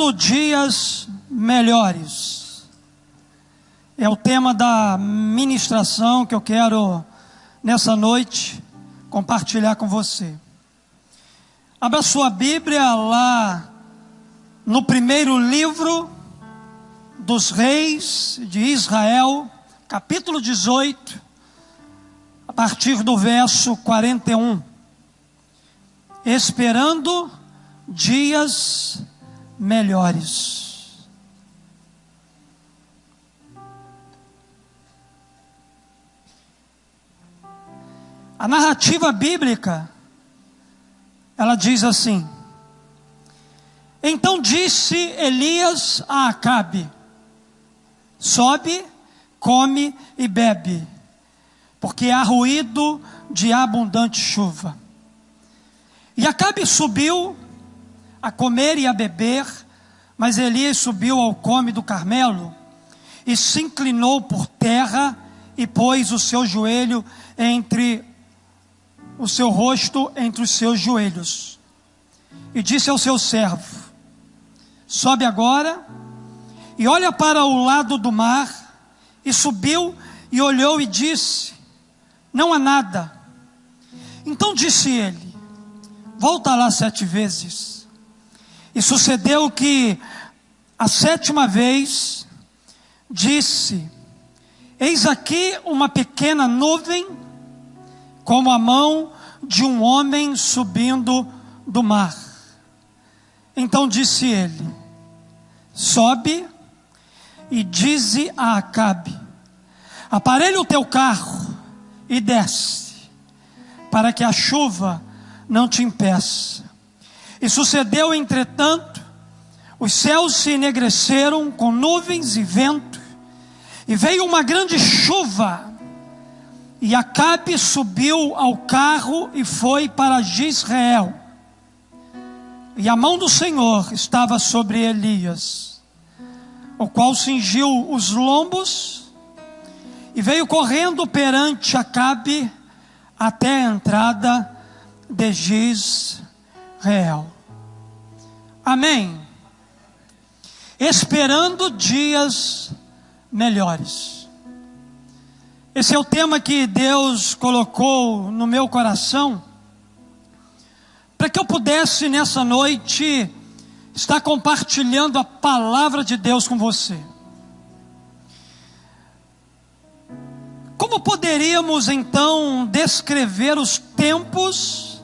Esperando dias melhores. É o tema da ministração que eu quero, nessa noite, compartilhar com você. Abra sua Bíblia lá no primeiro livro dos reis de Israel, capítulo 18, a partir do verso 41. Esperando dias melhores. A narrativa bíblica, ela diz assim: então disse Elias a Acabe: sobe, come e bebe, porque há ruído de abundante chuva. E Acabe subiu a comer e a beber, mas Elias subiu ao cume do Carmelo e se inclinou por terra e pôs o seu joelho entre o seu rosto entre os seus joelhos e disse ao seu servo: sobe agora e olha para o lado do mar. E subiu e olhou e disse: não há nada. Então disse ele: volta lá 7 vezes. E sucedeu que a 7ª vez disse: eis aqui uma pequena nuvem, como a mão de um homem subindo do mar. Então disse ele: sobe e dize a Acabe: aparelha o teu carro e desce, para que a chuva não te impeça. E sucedeu, entretanto, os céus se enegreceram com nuvens e vento, e veio uma grande chuva, e Acabe subiu ao carro e foi para Jezreel. E a mão do Senhor estava sobre Elias, o qual cingiu os lombos, e veio correndo perante Acabe até a entrada de Jezreel. Amém. Esperando dias melhores. Esse é o tema que Deus colocou no meu coração, para que eu pudesse nessa noite estar compartilhando a palavra de Deus com você. Como poderíamos então descrever os tempos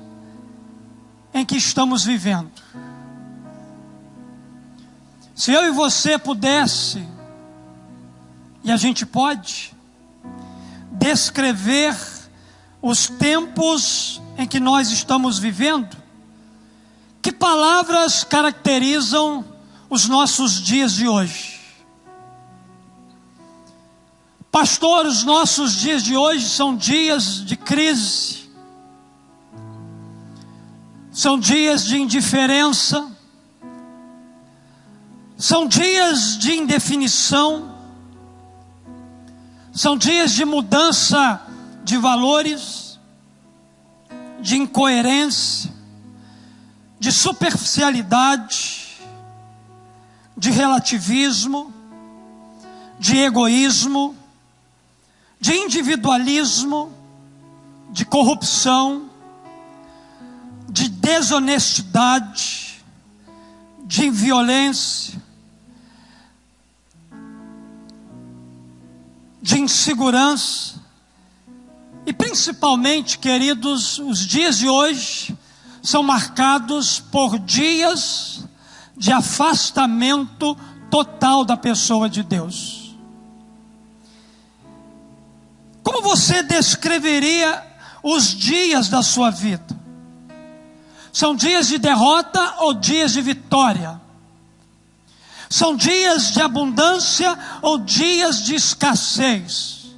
em que estamos vivendo? Se eu e você pudesse, e a gente pode, descrever os tempos em que nós estamos vivendo, que palavras caracterizam os nossos dias de hoje? Pastor, os nossos dias de hoje são dias de crise, são dias de indiferença, são dias de indefinição, são dias de mudança de valores, de incoerência, de superficialidade, de relativismo, de egoísmo, de individualismo, de corrupção, de desonestidade, de violência, de insegurança. E principalmente, queridos, os dias de hoje são marcados por dias de afastamento total da pessoa de Deus. Como você descreveria os dias da sua vida? São dias de derrota ou dias de vitória? São dias de abundância ou dias de escassez?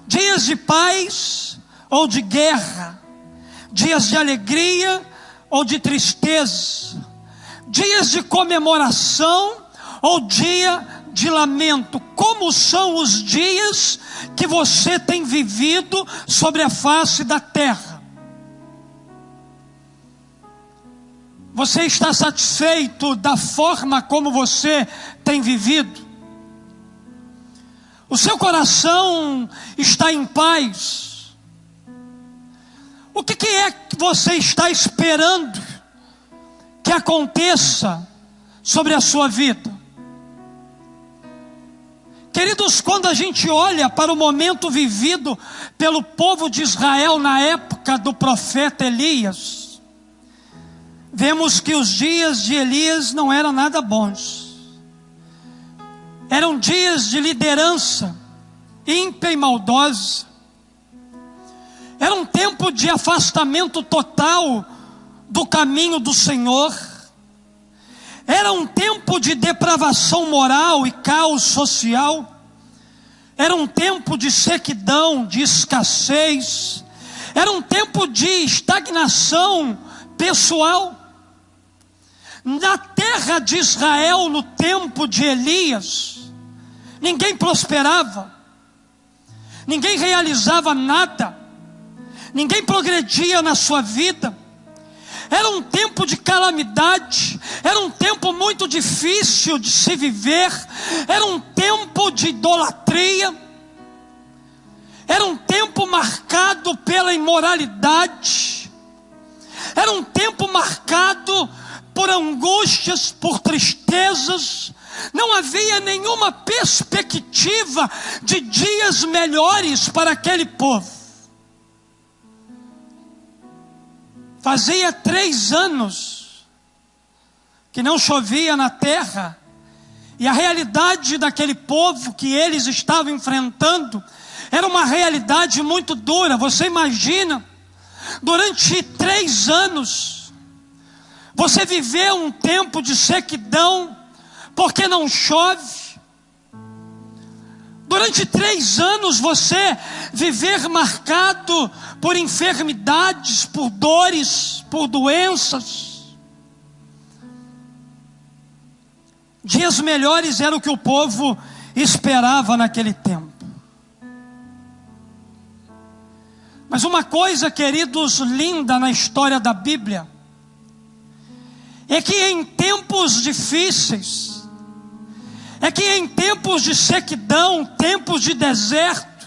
Dias de paz ou de guerra? Dias de alegria ou de tristeza? Dias de comemoração ou dia de lamento? Como são os dias que você tem vivido sobre a face da terra? Você está satisfeito da forma como você tem vivido? O seu coração está em paz? O que é que você está esperando que aconteça sobre a sua vida? Queridos, quando a gente olha para o momento vivido pelo povo de Israel na época do profeta Elias, vemos que os dias de Elias não eram nada bons. Eram dias de liderança ímpia e maldosa. Era um tempo de afastamento total do caminho do Senhor. Era um tempo de depravação moral e caos social. Era um tempo de sequidão, de escassez. Era um tempo de estagnação pessoal. Na terra de Israel, no tempo de Elias, ninguém prosperava, ninguém realizava nada, ninguém progredia na sua vida. Era um tempo de calamidade, era um tempo muito difícil de se viver, era um tempo de idolatria, era um tempo marcado pela imoralidade, era um tempo marcado por angústias, por tristezas. Não havia nenhuma perspectiva de dias melhores para aquele povo. Fazia 3 anos que não chovia na terra, e a realidade daquele povo que eles estavam enfrentando era uma realidade muito dura. Você imagina, durante 3 anos, você viveu um tempo de sequidão, porque não chove. Durante 3 anos você viver marcado por enfermidades, por dores, por doenças. Dias melhores era o que o povo esperava naquele tempo. Mas uma coisa, queridos, linda na história da Bíblia, é que em tempos difíceis, é que em tempos de sequidão, tempos de deserto,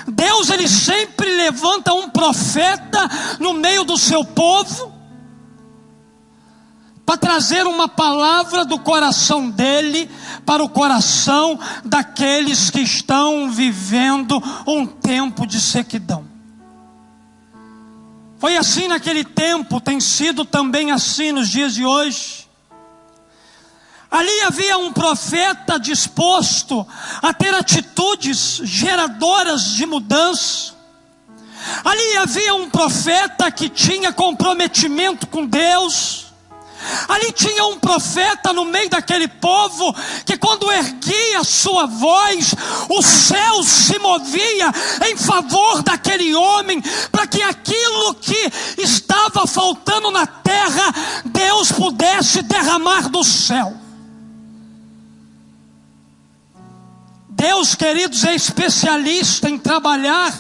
Deus ele sempre levanta um profeta no meio do seu povo, para trazer uma palavra do coração dele para o coração daqueles que estão vivendo um tempo de sequidão. Foi assim naquele tempo, tem sido também assim nos dias de hoje. Ali havia um profeta disposto a ter atitudes geradoras de mudança. Ali havia um profeta que tinha comprometimento com Deus. Ali tinha um profeta no meio daquele povo que, quando erguia a sua voz, o céu se movia em favor daquele homem, para que aquilo que estava faltando na terra, Deus pudesse derramar do céu. Deus, queridos, é especialista em trabalhar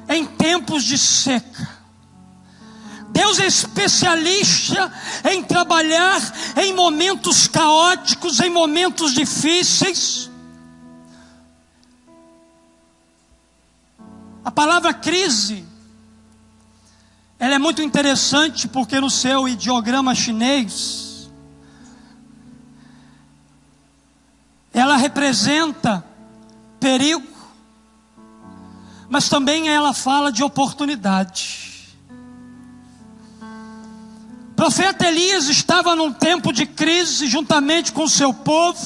em tempos de seca. Deus é especialista em trabalhar em momentos caóticos, em momentos difíceis. A palavra crise, ela é muito interessante, porque no seu ideograma chinês, ela representa perigo, mas também ela fala de oportunidade. O profeta Elias estava num tempo de crise juntamente com o seu povo,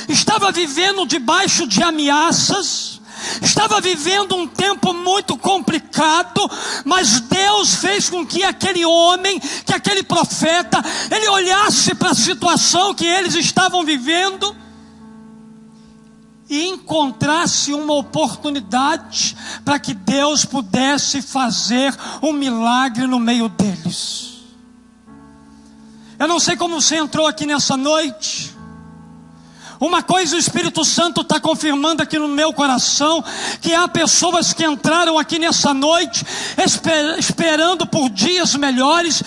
estava vivendo debaixo de ameaças, estava vivendo um tempo muito complicado, mas Deus fez com que aquele homem, que aquele profeta, ele olhasse para a situação que eles estavam vivendo e encontrasse uma oportunidade para que Deus pudesse fazer um milagre no meio deles. Eu não sei como você entrou aqui nessa noite, Uma coisa o Espírito Santo está confirmando aqui no meu coração, que há pessoas que entraram aqui nessa noite esperando por dias melhores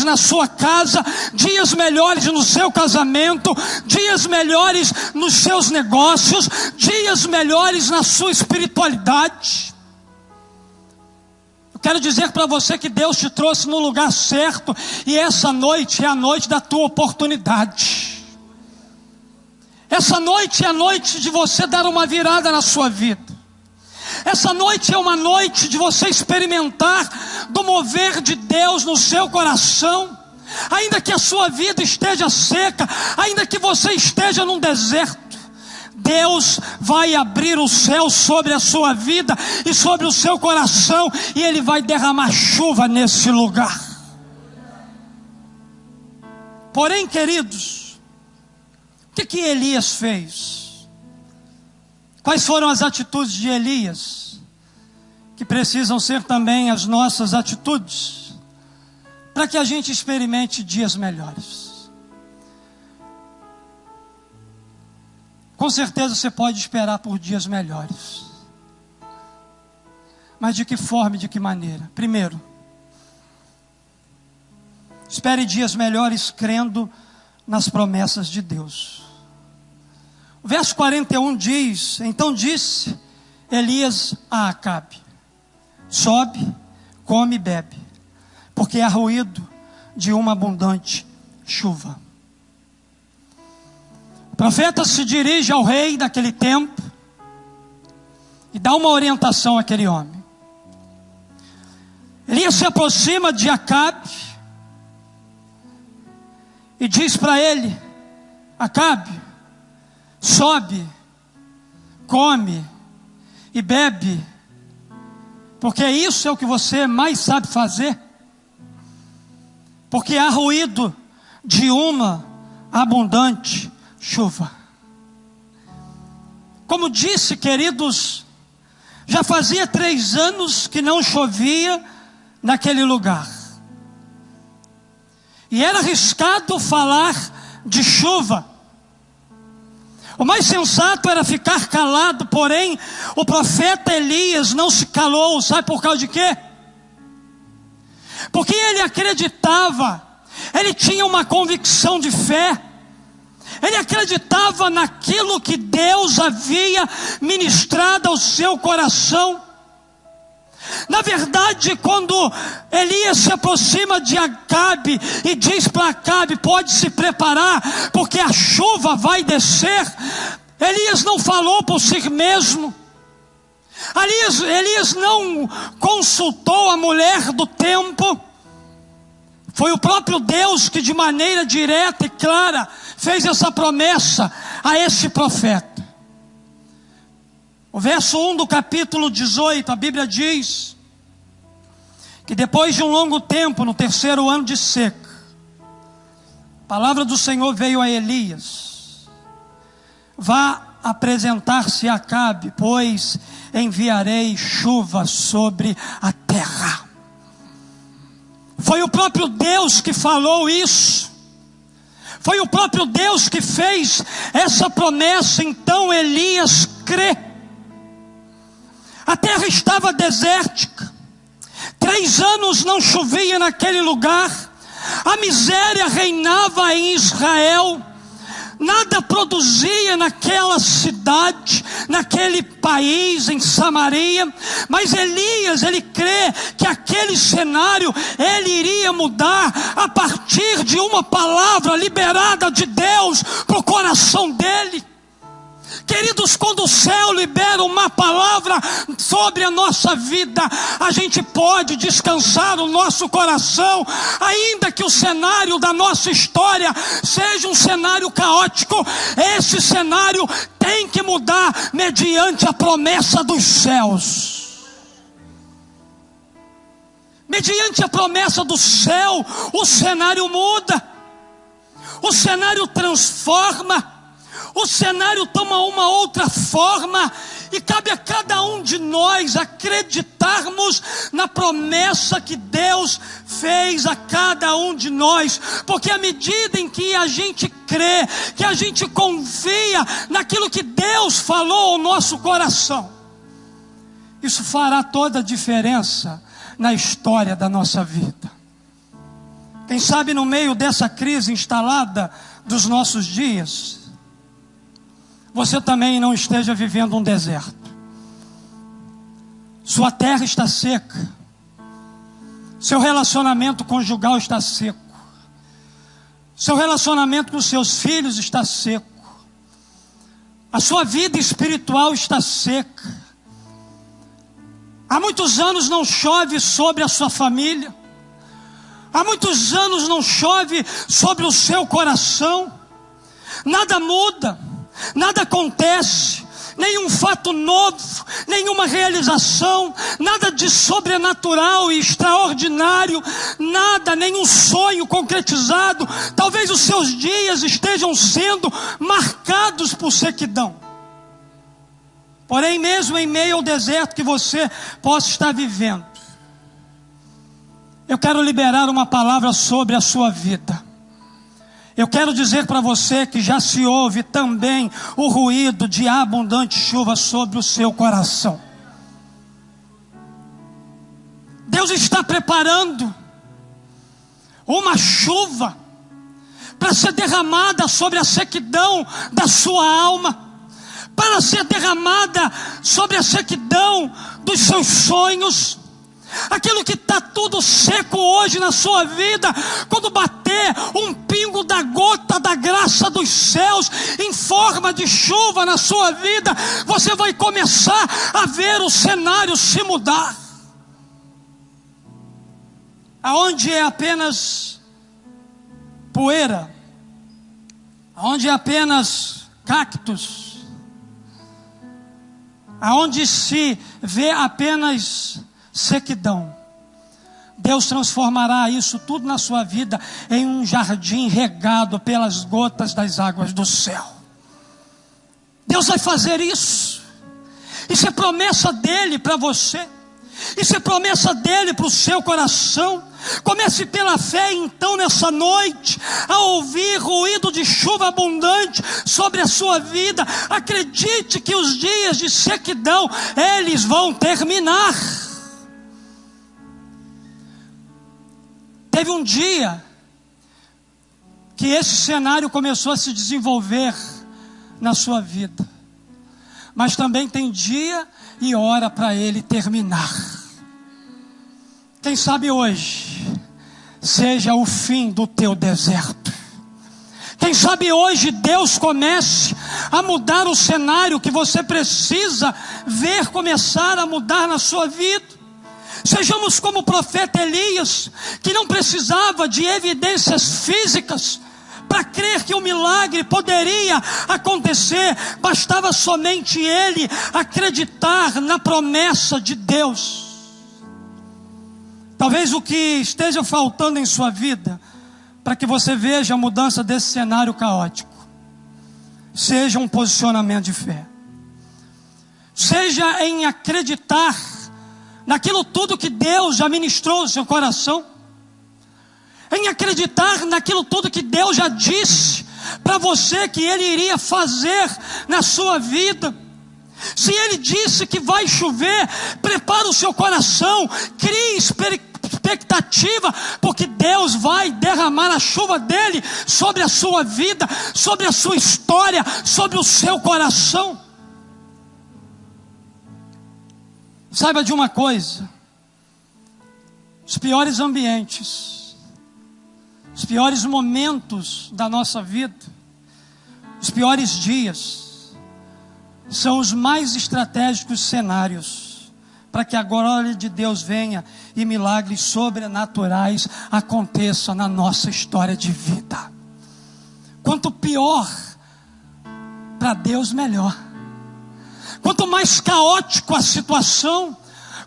na sua casa, dias melhores no seu casamento, dias melhores nos seus negócios, dias melhores na sua espiritualidade. Eu quero dizer para você que Deus te trouxe no lugar certo, e essa noite é a noite da tua oportunidade. Essa noite é a noite de você dar uma virada na sua vida. Essa noite é uma noite de você experimentar do mover de Deus no seu coração. Ainda que a sua vida esteja seca, ainda que você esteja num deserto, Deus vai abrir o céu sobre a sua vida e sobre o seu coração, e Ele vai derramar chuva nesse lugar. Porém, queridos, o que Elias fez? Quais foram as atitudes de Elias, que precisam ser também as nossas atitudes, para que a gente experimente dias melhores? Com certeza você pode esperar por dias melhores, mas de que forma e de que maneira? Primeiro, espere dias melhores crendo nas promessas de Deus. O verso 41 diz: então disse Elias a Acabe: sobe, come e bebe, porque há ruído de uma abundante chuva. O profeta se dirige ao rei daquele tempo e dá uma orientação àquele homem. Elias se aproxima de Acabe e diz para ele: Acabe, sobe, come e bebe, porque isso é o que você mais sabe fazer, porque há ruído de uma abundante chuva. Como disse, queridos, já fazia 3 anos que não chovia naquele lugar, e era arriscado falar de chuva. O mais sensato era ficar calado, porém o profeta Elias não se calou. Sabe por causa de quê? Porque ele acreditava, ele tinha uma convicção de fé, ele acreditava naquilo que Deus havia ministrado ao seu coração. Na verdade, quando Elias se aproxima de Acabe e diz para Acabe: pode se preparar, porque a chuva vai descer, Elias não falou por si mesmo. Elias não consultou a mulher do tempo. Foi o próprio Deus que de maneira direta e clara fez essa promessa a esse profeta. O verso 1 do capítulo 18, a Bíblia diz que depois de um longo tempo, no 3º ano de seca, a palavra do Senhor veio a Elias: vá apresentar-se a Acabe, pois enviarei chuva sobre a terra. Foi o próprio Deus que falou isso. Foi o próprio Deus que fez essa promessa. Então Elias crê. A terra estava desértica, 3 anos não chovia naquele lugar, a miséria reinava em Israel, nada produzia naquela cidade, naquele país, em Samaria. Mas Elias, ele crê que aquele cenário, ele iria mudar a partir de uma palavra liberada de Deus para o coração dele. Queridos, quando o céu libera uma palavra sobre a nossa vida, a gente pode descansar o nosso coração, ainda que o cenário da nossa história seja um cenário caótico. Esse cenário tem que mudar mediante a promessa dos céus. Mediante a promessa do céu, o cenário muda, o cenário transforma. O cenário toma uma outra forma, e cabe a cada um de nós acreditarmos na promessa que Deus fez a cada um de nós, porque à medida em que a gente crê, que a gente confia naquilo que Deus falou ao nosso coração, isso fará toda a diferença na história da nossa vida. Quem sabe no meio dessa crise instalada dos nossos dias, você também não esteja vivendo um deserto. Sua terra está seca, seu relacionamento conjugal está seco, seu relacionamento com seus filhos está seco, a sua vida espiritual está seca. Há muitos anos não chove sobre a sua família, há muitos anos não chove sobre o seu coração, nada muda, nada acontece, nenhum fato novo, nenhuma realização, nada de sobrenatural e extraordinário, nada, nenhum sonho concretizado. Talvez os seus dias estejam sendo marcados por sequidão. Porém, mesmo em meio ao deserto que você possa estar vivendo, eu quero liberar uma palavra sobre a sua vida. Eu quero dizer para você que já se ouve também o ruído de abundante chuva sobre o seu coração. Deus está preparando uma chuva para ser derramada sobre a sequidão da sua alma, para ser derramada sobre a sequidão dos seus sonhos. Aquilo que está tudo seco hoje na sua vida, quando bater um pingo da gota da graça dos céus em forma de chuva na sua vida, você vai começar a ver o cenário se mudar. Aonde é apenas poeira, aonde é apenas cactos, aonde se vê apenas sequidão, Deus transformará isso tudo na sua vida em um jardim regado pelas gotas das águas do céu. Deus vai fazer isso. Isso é promessa dele para você, isso é promessa dele para o seu coração. Comece pela fé então nessa noite a ouvir ruído de chuva abundante sobre a sua vida. Acredite que os dias de sequidão, eles vão terminar. Teve um dia que esse cenário começou a se desenvolver na sua vida, mas também tem dia e hora para ele terminar. Quem sabe hoje seja o fim do teu deserto. Quem sabe hoje Deus comece a mudar o cenário que você precisa ver começar a mudar na sua vida. Sejamos como o profeta Elias, que não precisava de evidências físicas para crer que o milagre poderia acontecer. Bastava somente ele acreditar na promessa de Deus. Talvez o que esteja faltando em sua vida, para que você veja a mudança desse cenário caótico, seja um posicionamento de fé, seja em acreditar naquilo tudo que Deus já ministrou no seu coração, em acreditar naquilo tudo que Deus já disse para você que Ele iria fazer na sua vida. Se Ele disse que vai chover, prepara o seu coração, crie expectativa, porque Deus vai derramar a chuva dele sobre a sua vida, sobre a sua história, sobre o seu coração. Saiba de uma coisa: os piores ambientes, os piores momentos da nossa vida, os piores dias, são os mais estratégicos cenários para que a glória de Deus venha e milagres sobrenaturais aconteçam na nossa história de vida. Quanto pior para Deus, melhor. Quanto mais caótico a situação,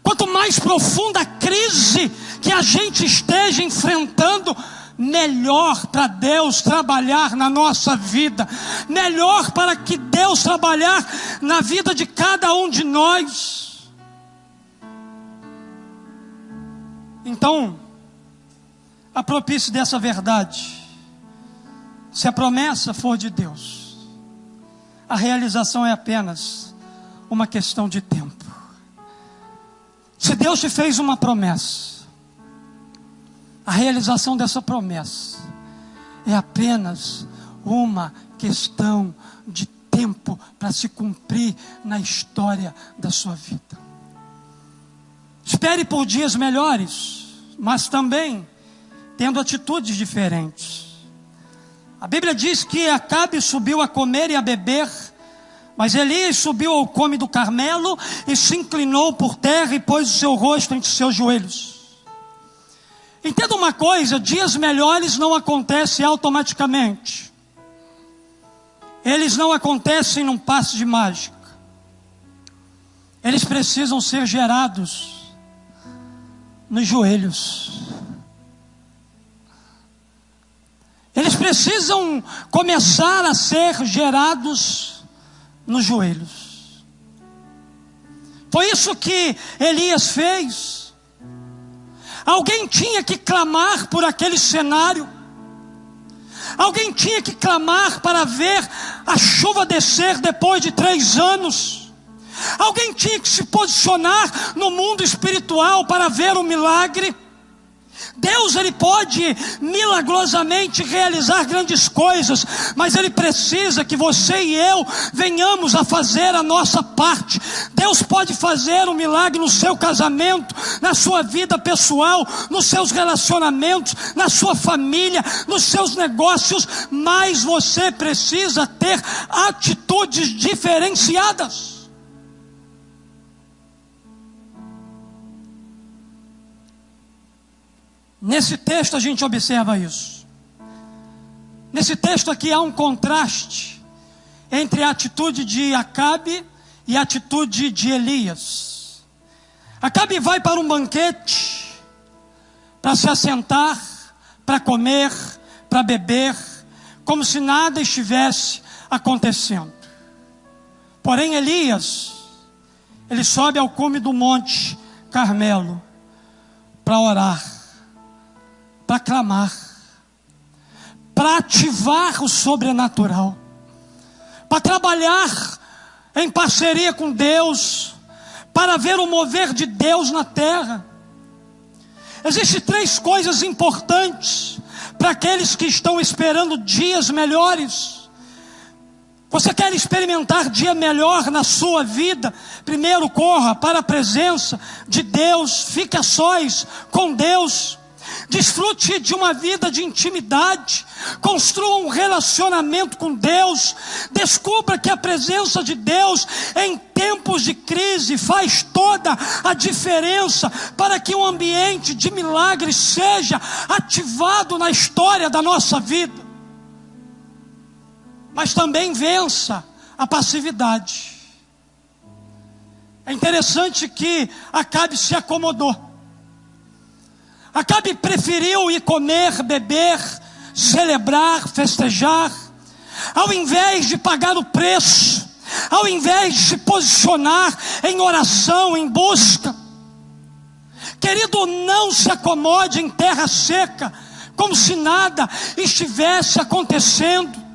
quanto mais profunda a crise que a gente esteja enfrentando, melhor para Deus trabalhar na nossa vida, melhor para que Deus trabalhar na vida de cada um de nós. Então, Aproprie-se dessa verdade. Se a promessa for de Deus, a realização é apenas uma questão de tempo. Se Deus te fez uma promessa, a realização dessa promessa é apenas uma questão de tempo para se cumprir na história da sua vida. Espere por dias melhores, mas também tendo atitudes diferentes. A Bíblia diz que Acabe subiu a comer e a beber, mas Elias subiu ao cume do Carmelo e se inclinou por terra e pôs o seu rosto entre seus joelhos. Entenda uma coisa: dias melhores não acontecem automaticamente. Eles não acontecem num passe de mágica. Eles precisam ser gerados nos joelhos. Eles precisam começar a ser gerados nos joelhos. Foi isso que Elias fez. Alguém tinha que clamar por aquele cenário. Alguém tinha que clamar para ver a chuva descer depois de 3 anos. Alguém tinha que se posicionar no mundo espiritual para ver o milagre. Deus, Ele pode milagrosamente realizar grandes coisas, mas Ele precisa que você e eu venhamos a fazer a nossa parte. Deus pode fazer um milagre no seu casamento, na sua vida pessoal, nos seus relacionamentos, na sua família, nos seus negócios, mas você precisa ter atitudes diferenciadas. Nesse texto a gente observa isso. Nesse texto aqui há um contraste entre a atitude de Acabe e a atitude de Elias. Acabe vai para um banquete, para se assentar, para comer, para beber, como se nada estivesse acontecendo. Porém Elias, ele sobe ao cume do monte Carmelo para orar, para clamar, para ativar o sobrenatural, para trabalhar em parceria com Deus, para ver o mover de Deus na terra. Existem 3 coisas importantes para aqueles que estão esperando dias melhores. Você quer experimentar dia melhor na sua vida? Primeiro, corra para a presença de Deus, fique a sós com Deus. Desfrute de uma vida de intimidade, construa um relacionamento com Deus, descubra que a presença de Deus em tempos de crise faz toda a diferença para que um ambiente de milagre seja ativado na história da nossa vida. Mas também vença a passividade. É interessante que Acabe se acomodou. Acabe preferiu ir comer, beber, celebrar, festejar, ao invés de pagar o preço, ao invés de se posicionar em oração, em busca. Querido, não se acomode em terra seca, como se nada estivesse acontecendo.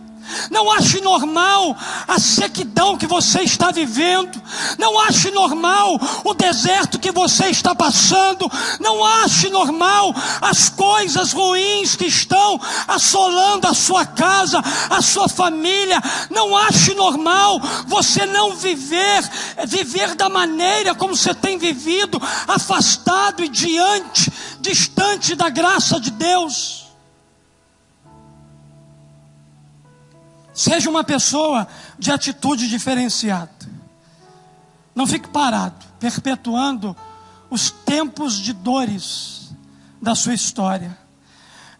Não ache normal a sequidão que você está vivendo. Não ache normal o deserto que você está passando. Não ache normal as coisas ruins que estão assolando a sua casa, a sua família. Não ache normal você não viver da maneira como você tem vivido, afastado e distante da graça de Deus. Seja uma pessoa de atitude diferenciada. Não fique parado, perpetuando os tempos de dores da sua história.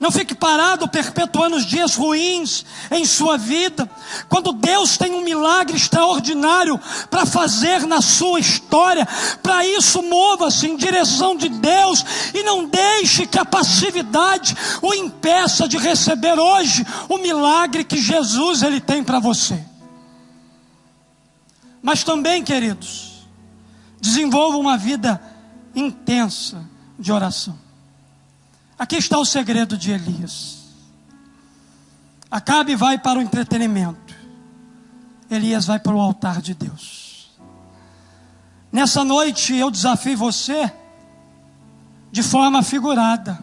Não fique parado perpetuando os dias ruins em sua vida, quando Deus tem um milagre extraordinário para fazer na sua história. Para isso, mova-se em direção de Deus e não deixe que a passividade o impeça de receber hoje o milagre que Jesus ele tem para você. Mas também, queridos, desenvolva uma vida intensa de oração. Aqui está o segredo de Elias. Acabe vai para o entretenimento, Elias vai para o altar de Deus. Nessa noite eu desafio você, de forma figurada,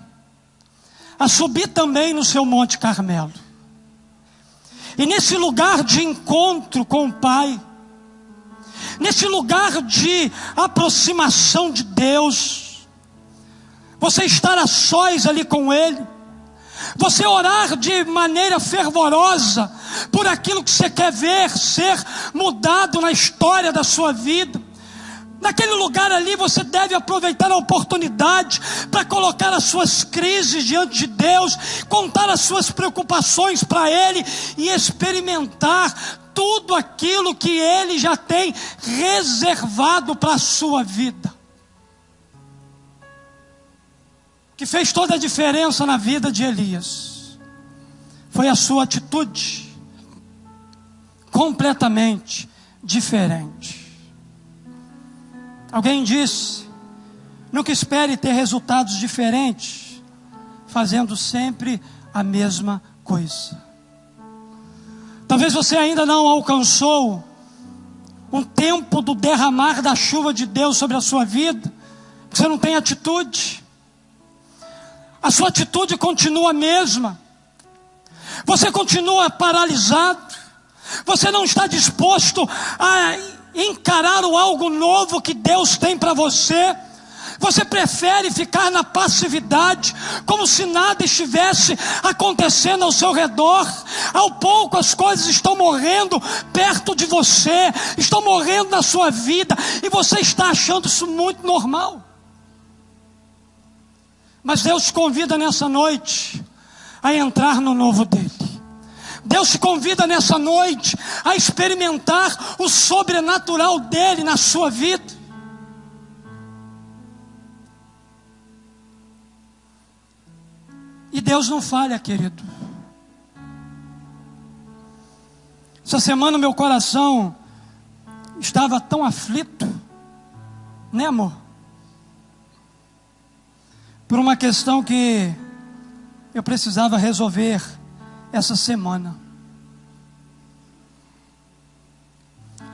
a subir também no seu Monte Carmelo. E nesse lugar de encontro com o Pai, nesse lugar de aproximação de Deus, você estar a sós ali com Ele, você orar de maneira fervorosa por aquilo que você quer ver ser mudado na história da sua vida. Naquele lugar ali você deve aproveitar a oportunidade para colocar as suas crises diante de Deus, contar as suas preocupações para Ele e experimentar tudo aquilo que Ele já tem reservado para a sua vida. O que fez toda a diferença na vida de Elias foi a sua atitude completamente diferente. Alguém disse: nunca espere ter resultados diferentes fazendo sempre a mesma coisa. Talvez você ainda não alcançou um tempo do derramar da chuva de Deus sobre a sua vida, porque você não tem atitude. A sua atitude continua a mesma. Você continua paralisado. Você não está disposto a encarar o algo novo que Deus tem para você. Você prefere ficar na passividade, como se nada estivesse acontecendo ao seu redor. Ao pouco as coisas estão morrendo perto de você, estão morrendo na sua vida, e você está achando isso muito normal. Mas Deus te convida nessa noite a entrar no novo dele. Deus te convida nessa noite a experimentar o sobrenatural dele na sua vida. E Deus não falha, querido. Essa semana meu coração estava tão aflito, né, amor? Por uma questão que eu precisava resolver essa semana.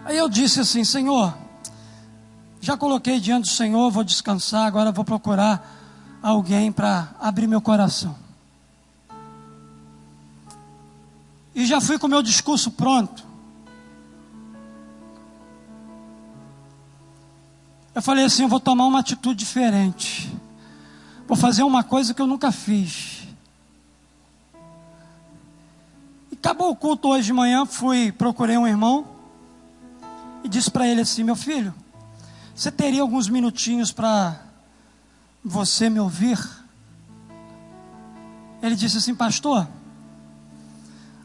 Aí eu disse assim: Senhor, já coloquei diante do Senhor, vou descansar, agora vou procurar alguém para abrir meu coração. E já fui com o meu discurso pronto. Eu falei assim: eu vou tomar uma atitude diferente. Vou fazer uma coisa que eu nunca fiz. E acabou o culto hoje de manhã, procurei um irmão e disse para ele assim: meu filho, você teria alguns minutinhos para você me ouvir? Ele disse assim: pastor,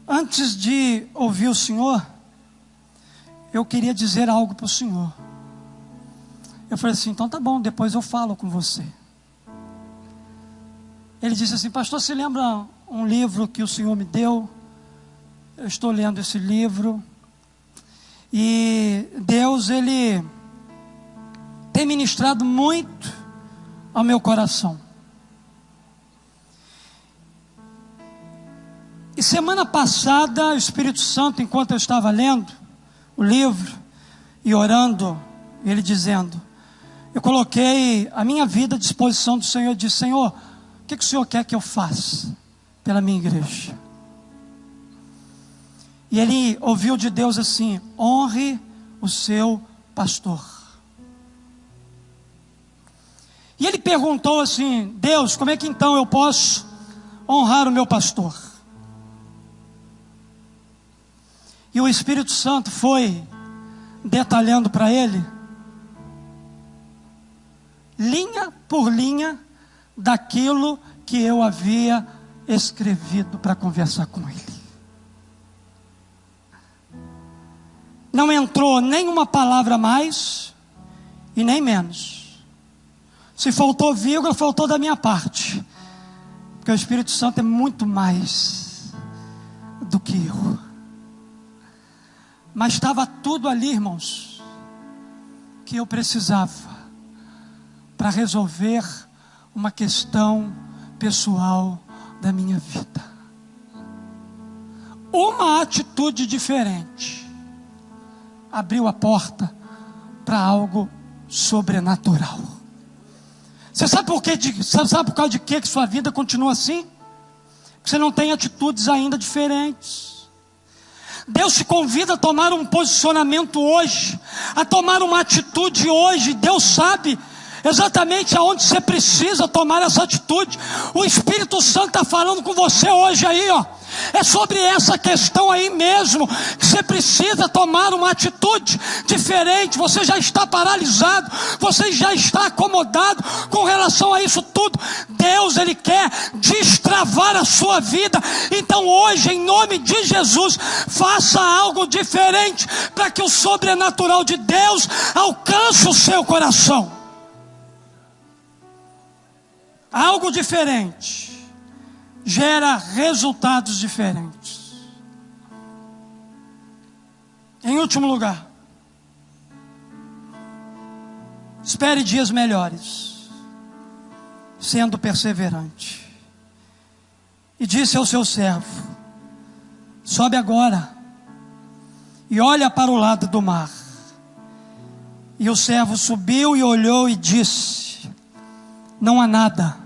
antes de ouvir o senhor, eu queria dizer algo para o senhor. Eu falei assim: então tá bom, depois eu falo com você. Ele disse assim: pastor, você lembra um livro que o senhor me deu? Eu estou lendo esse livro. E Deus, Ele tem ministrado muito ao meu coração. E semana passada, o Espírito Santo, enquanto eu estava lendo o livro e orando, Ele dizendo, eu coloquei a minha vida à disposição do Senhor. Eu disse: Senhor, o que o Senhor quer que eu faça pela minha igreja? E ele ouviu de Deus assim: honre o seu pastor. E ele perguntou assim: Deus, como é que então eu posso honrar o meu pastor? E o Espírito Santo foi detalhando para ele, linha por linha, daquilo que eu havia escrevido para conversar com ele. Não entrou nenhuma palavra mais e nem menos. Se faltou vírgula, faltou da minha parte, porque o Espírito Santo é muito mais do que eu. Mas estava tudo ali, irmãos, que eu precisava para resolver uma questão pessoal da minha vida. Uma atitude diferente abriu a porta para algo sobrenatural. Você sabe por quê? Sabe por causa de quê que sua vida continua assim? Porque você não tem atitudes ainda diferentes. Deus te convida a tomar um posicionamento hoje, a tomar uma atitude hoje. Deus sabe exatamente aonde você precisa tomar essa atitude. O Espírito Santo está falando com você hoje aí, ó. É sobre essa questão aí mesmo que você precisa tomar uma atitude diferente. Você já está paralisado, você já está acomodado com relação a isso tudo. Deus, Ele quer destravar a sua vida. Então hoje, em nome de Jesus, faça algo diferente para que o sobrenatural de Deus alcance o seu coração. Algo diferente gera resultados diferentes. Em último lugar, espere dias melhores, sendo perseverante. E disse ao seu servo: sobe agora e olha para o lado do mar. E o servo subiu e olhou e disse: não há nada.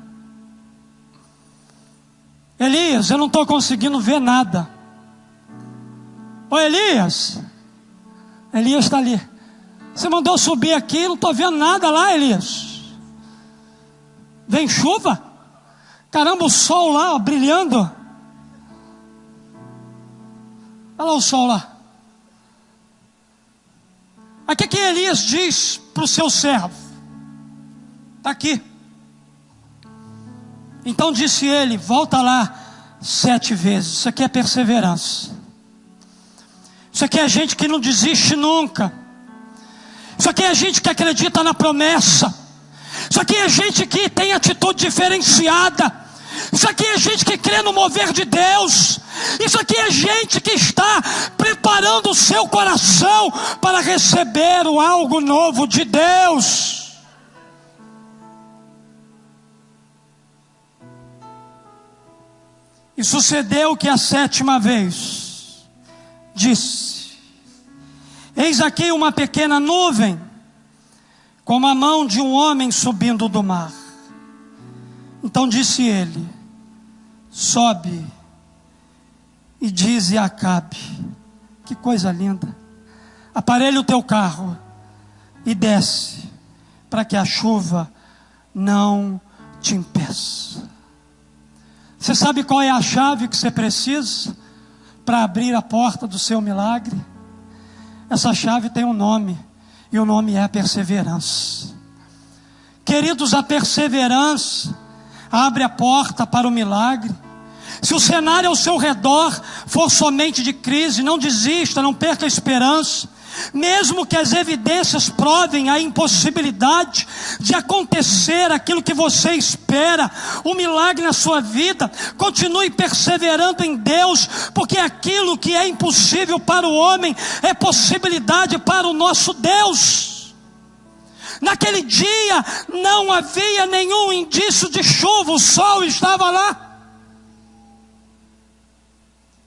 Elias, eu não estou conseguindo ver nada. Ô Elias, Elias está ali. Você mandou subir aqui, não estou vendo nada lá, Elias. Vem chuva? Caramba, o sol lá, ó, brilhando. Olha lá o sol lá. Aí o que Elias diz para o seu servo? Está aqui. Então disse ele: volta lá 7 vezes. Isso aqui é perseverança. Isso aqui é gente que não desiste nunca. Isso aqui é gente que acredita na promessa. Isso aqui é gente que tem atitude diferenciada. Isso aqui é gente que crê no mover de Deus. Isso aqui é gente que está preparando o seu coração para receber o algo novo de Deus. E sucedeu que a 7ª vez disse: eis aqui uma pequena nuvem, como a mão de um homem subindo do mar. Então disse ele: sobe e dize a Acabe. Que coisa linda. Aparelha o teu carro e desce, para que a chuva não te impeça. Você sabe qual é a chave que você precisa para abrir a porta do seu milagre? Essa chave tem um nome, e o nome é a perseverança. Queridos, a perseverança abre a porta para o milagre. Se o cenário ao seu redor for somente de crise, não desista, não perca a esperança. Mesmo que as evidências provem a impossibilidade de acontecer aquilo que você espera, o milagre na sua vida, continue perseverando em Deus, porque aquilo que é impossível para o homem é possibilidade para o nosso Deus. Naquele dia não havia nenhum indício de chuva, o sol estava lá.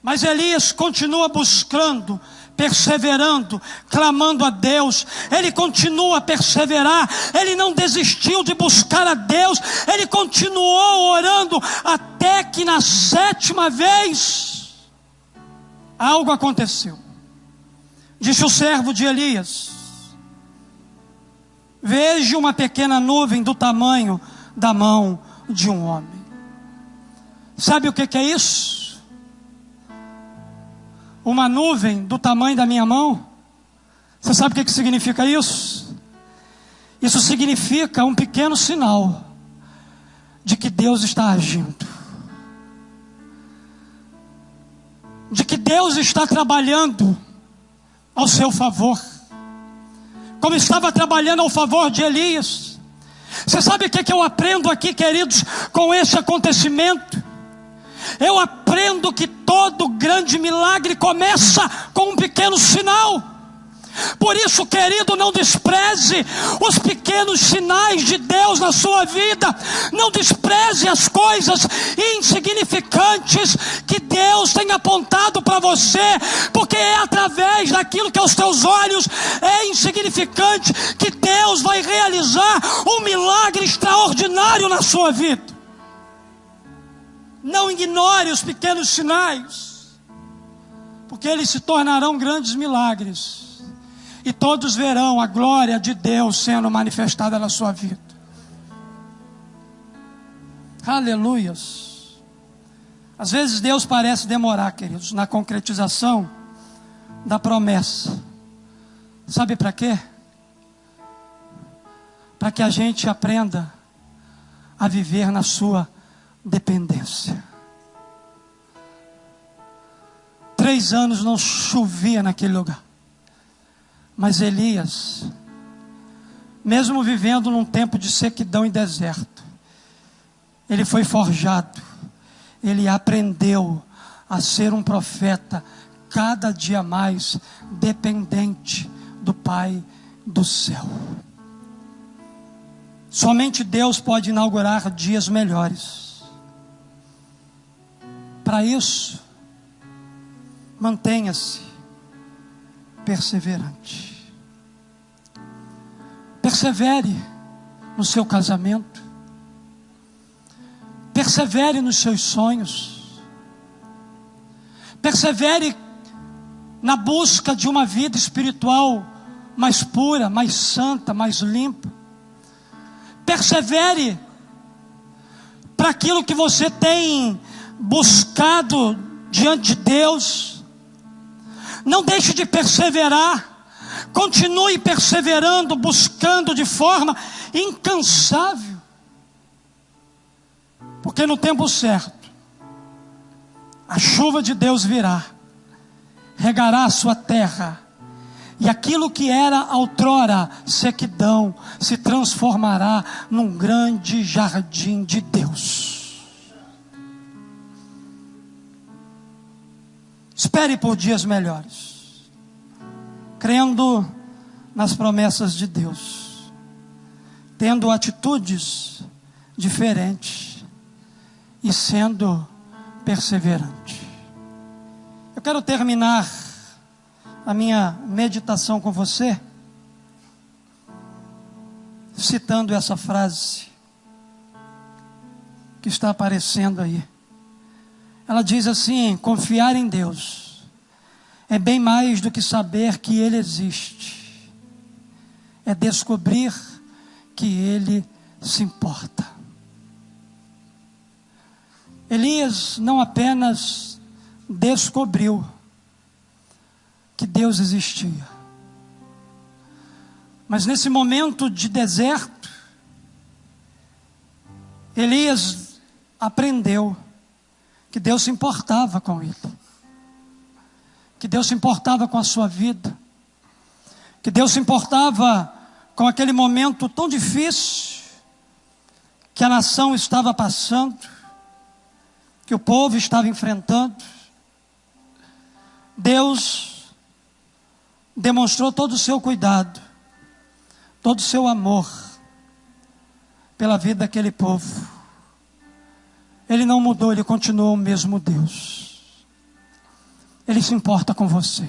Mas Elias continua buscando, perseverando, clamando a Deus. Ele continua a perseverar. Ele não desistiu de buscar a Deus. Ele continuou orando até que na 7ª vez algo aconteceu. Disse o servo de Elias: vejo uma pequena nuvem do tamanho da mão de um homem. Sabe o que é isso? Uma nuvem do tamanho da minha mão. Você sabe o que significa isso? Isso significa um pequeno sinal de que Deus está agindo, de que Deus está trabalhando ao seu favor, como estava trabalhando ao favor de Elias. Você sabe o que eu aprendo aqui, queridos, com esse acontecimento? Eu aprendo que todo grande milagre começa com um pequeno sinal. Por isso, querido, não despreze os pequenos sinais de Deus na sua vida. Não despreze as coisas insignificantes que Deus tem apontado para você, porque é através daquilo que aos teus olhos é insignificante que Deus vai realizar um milagre extraordinário na sua vida. Não ignore os pequenos sinais, porque eles se tornarão grandes milagres. E todos verão a glória de Deus sendo manifestada na sua vida. Aleluias. Às vezes Deus parece demorar, queridos, na concretização da promessa. Sabe para quê? Para que a gente aprenda a viver na sua dependência. 3 anos não chovia naquele lugar. Mas Elias, mesmo vivendo num tempo de sequidão e deserto, ele foi forjado, ele aprendeu a ser um profeta cada dia mais dependente do Pai do céu. Somente Deus pode inaugurar dias melhores. Para isso, mantenha-se perseverante. Persevere no seu casamento. Persevere nos seus sonhos. Persevere na busca de uma vida espiritual mais pura, mais santa, mais limpa. Persevere para aquilo que você tem buscado diante de Deus. Não deixe de perseverar. Continue perseverando, buscando de forma incansável. Porque no tempo certo, a chuva de Deus virá, regará a sua terra, e aquilo que era outrora sequidão se transformará num grande jardim de Deus. Espere por dias melhores, crendo nas promessas de Deus, tendo atitudes diferentes e sendo perseverante. Eu quero terminar a minha meditação com você citando essa frase que está aparecendo aí. Ela diz assim: confiar em Deus é bem mais do que saber que Ele existe, é descobrir que Ele se importa. Elias não apenas descobriu que Deus existia, mas nesse momento de deserto, Elias aprendeu que Deus se importava com ele, que Deus se importava com a sua vida, que Deus se importava com aquele momento tão difícil que a nação estava passando, que o povo estava enfrentando. Deus demonstrou todo o seu cuidado, todo o seu amor pela vida daquele povo. Ele não mudou, Ele continuou o mesmo Deus. Ele se importa com você.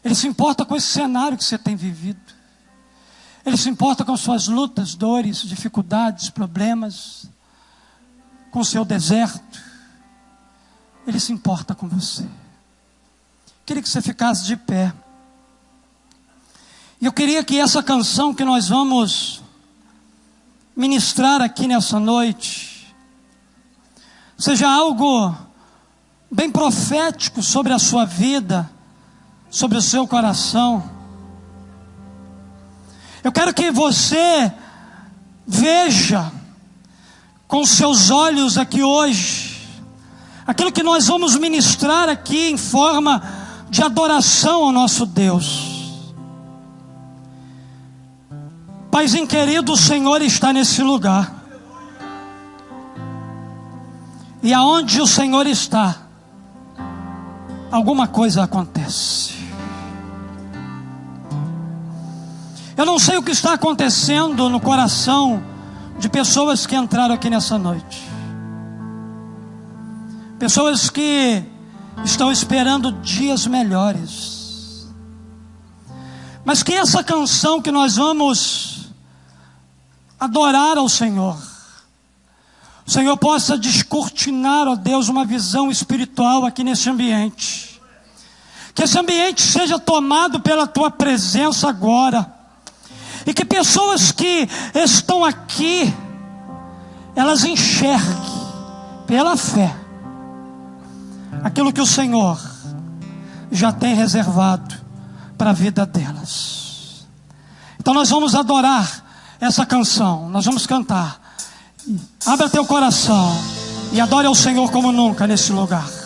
Ele se importa com esse cenário que você tem vivido. Ele se importa com suas lutas, dores, dificuldades, problemas, com o seu deserto. Ele se importa com você. Queria que você ficasse de pé. E eu queria que essa canção que nós vamos ministrar aqui nessa noite seja algo bem profético sobre a sua vida, sobre o seu coração. Eu quero que você veja com seus olhos aqui hoje aquilo que nós vamos ministrar aqui em forma de adoração ao nosso Deus. Paizinho querido, o Senhor está nesse lugar. E aonde o Senhor está, alguma coisa acontece. Eu não sei o que está acontecendo no coração de pessoas que entraram aqui nessa noite. Pessoas que estão esperando dias melhores. Mas que essa canção que nós vamos adorar ao Senhor, o Senhor possa descortinar, ó Deus, uma visão espiritual aqui nesse ambiente. Que esse ambiente seja tomado pela Tua presença agora. E que pessoas que estão aqui, elas enxerguem pela fé aquilo que o Senhor já tem reservado para a vida delas. Então nós vamos adorar essa canção, nós vamos cantar. Abra teu coração e adore ao Senhor como nunca nesse lugar.